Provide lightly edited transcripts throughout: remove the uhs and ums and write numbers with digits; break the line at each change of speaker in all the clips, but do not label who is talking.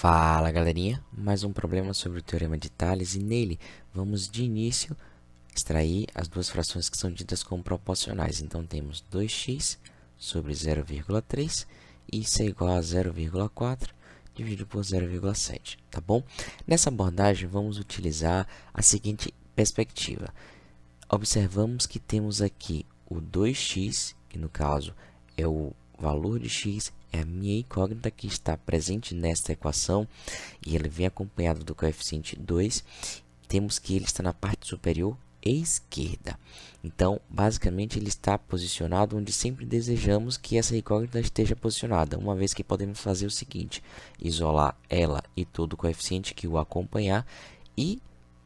Fala galerinha, mais um problema sobre o Teorema de Tales e nele vamos de início extrair as duas frações que são ditas como proporcionais. Então temos 2x sobre 0,3 e isso é igual a 0,4 dividido por 0,7, tá bom? Nessa abordagem vamos utilizar a seguinte perspectiva. Observamos que temos aqui o 2x, que no caso é o valor de x, é a minha incógnita que está presente nesta equação e ele vem acompanhado do coeficiente 2. Temos que ele está na parte superior esquerda. Então, basicamente, ele está posicionado onde sempre desejamos que essa incógnita esteja posicionada, uma vez que podemos fazer o seguinte: isolar ela e todo o coeficiente que o acompanhar e,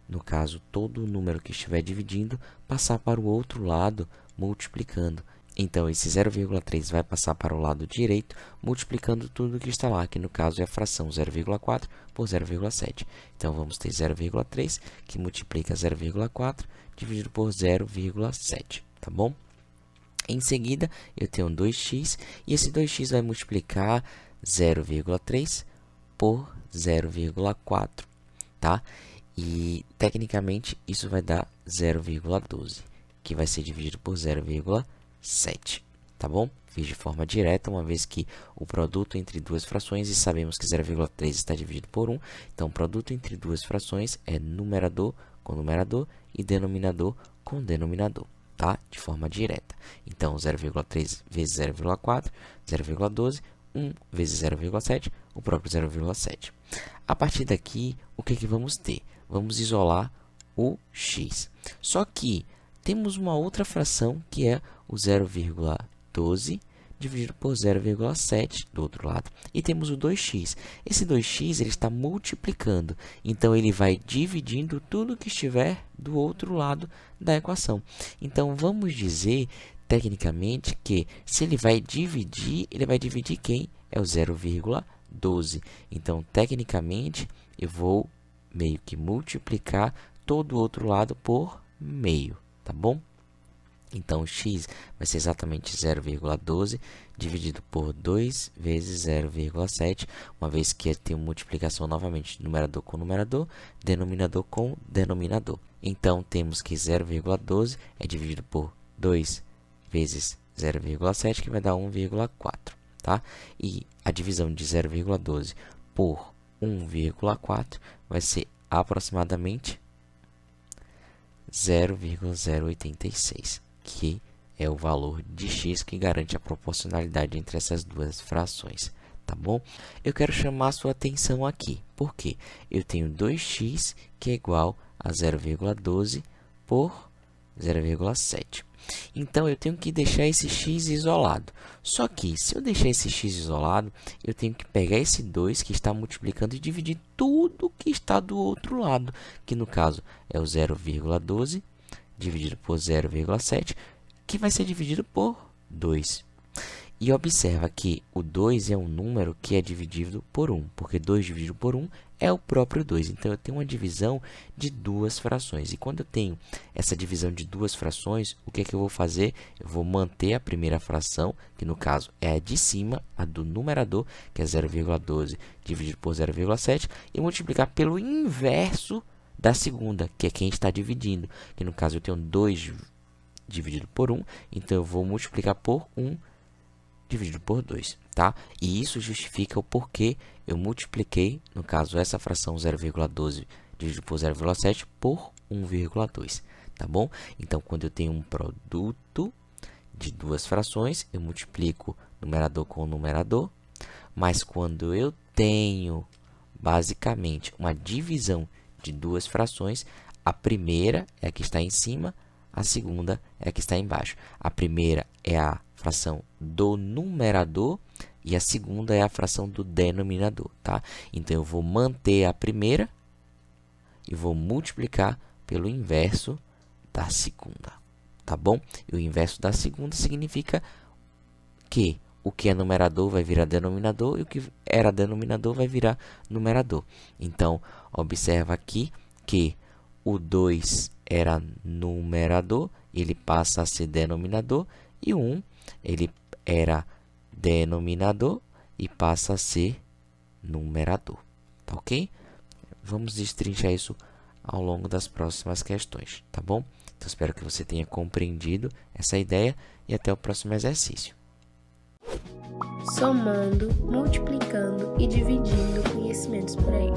no caso, todo o número que estiver dividindo, passar para o outro lado multiplicando. Então, esse 0,3 vai passar para o lado direito, multiplicando tudo que está lá, que no caso é a fração 0,4 por 0,7. Então, vamos ter 0,3, que multiplica 0,4 dividido por 0,7, tá bom? Em seguida, eu tenho 2x, e esse 2x vai multiplicar 0,3 por 0,4, tá? E, tecnicamente, isso vai dar 0,12, que vai ser dividido por 0,7, tá bom? Fiz de forma direta, uma vez que o produto entre duas frações, e sabemos que 0,3 está dividido por 1, então o produto entre duas frações é numerador com numerador e denominador com denominador, tá? De forma direta. Então, 0,3 vezes 0,4, 0,12, 1 vezes 0,7, o próprio 0,7. A partir daqui, o que vamos ter? Vamos isolar o x. Só que temos uma outra fração que é o 0,12 dividido por 0,7 do outro lado. E temos o 2x. Esse 2x ele está multiplicando, então ele vai dividindo tudo que estiver do outro lado da equação. Então, vamos dizer, tecnicamente, que se ele vai dividir quem? É o 0,12. Então, tecnicamente, eu vou meio que multiplicar todo o outro lado por meio, tá bom? Então, x vai ser exatamente 0,12 dividido por 2 vezes 0,7, uma vez que tem uma multiplicação novamente, numerador com numerador, denominador com denominador. Então, temos que 0,12 é dividido por 2 vezes 0,7, que vai dar 1,4, tá? E a divisão de 0,12 por 1,4 vai ser aproximadamente 0,086, que é o valor de x que garante a proporcionalidade entre essas duas frações, tá bom? Eu quero chamar a sua atenção aqui, porque eu tenho 2x que é igual a 0,12 por 0,7. Então, eu tenho que deixar esse x isolado. Só que, se eu deixar esse x isolado, eu tenho que pegar esse 2 que está multiplicando e dividir tudo que está do outro lado, que no caso é o 0,12 dividido por 0,7, que vai ser dividido por 2. E observa que o 2 é um número que é dividido por 1, porque 2 dividido por 1 é o próprio 2. Então, eu tenho uma divisão de duas frações. E quando eu tenho essa divisão de duas frações, o que é que eu vou fazer? Eu vou manter a primeira fração, que no caso é a de cima, a do numerador, que é 0,12 dividido por 0,7, e multiplicar pelo inverso da segunda, que é quem está dividindo. Que no caso eu tenho 2 dividido por 1, então eu vou multiplicar por 1 dividido por 2, tá? E isso justifica o porquê eu multipliquei, no caso, essa fração 0,12 dividido por 0,7 por 1,2, tá bom? Então, quando eu tenho um produto de duas frações, eu multiplico numerador com numerador, mas quando eu tenho, basicamente, uma divisão de duas frações, a primeira é a que está em cima, a segunda é a que está embaixo. A primeira é a fração do numerador e a segunda é a fração do denominador, tá? Então, eu vou manter a primeira e vou multiplicar pelo inverso da segunda, tá bom? E o inverso da segunda significa que o que é numerador vai virar denominador e o que era denominador vai virar numerador. Então, observa aqui que o 2 era numerador, ele passa a ser denominador, e o 1 ele era denominador e passa a ser numerador, tá ok? Vamos destrinchar isso ao longo das próximas questões, tá bom? Então, espero que você tenha compreendido essa ideia e até o próximo exercício.
Somando, multiplicando e dividindo conhecimentos por aí.